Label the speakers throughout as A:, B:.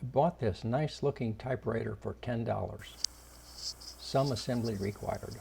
A: I bought this nice looking typewriter for $10. Some assembly required.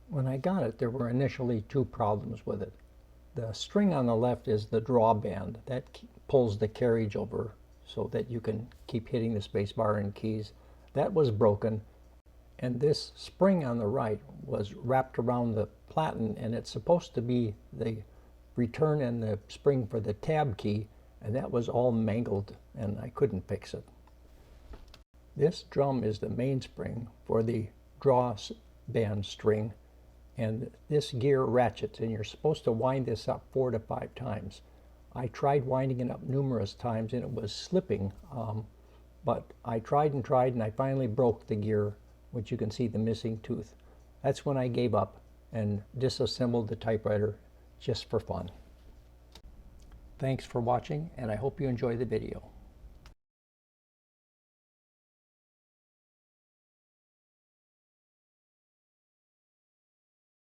A: When I got it, there were initially two problems with it. The string on the left is the drawband that pulls the carriage over so that you can keep hitting the space bar and keys. That was broken, and this spring on the right was wrapped around the platen, and it's supposed to be the return and the spring for the tab key, and that was all mangled and I couldn't fix it. This drum is the mainspring for the drawband string, and this gear ratchets, and you're supposed to wind this up 4 to 5 times. I tried winding it up numerous times and it was slipping, but I tried and I finally broke the gear, which you can see the missing tooth. That's when I gave up and disassembled the typewriter just for fun. Thanks for watching, and I hope you enjoy the video.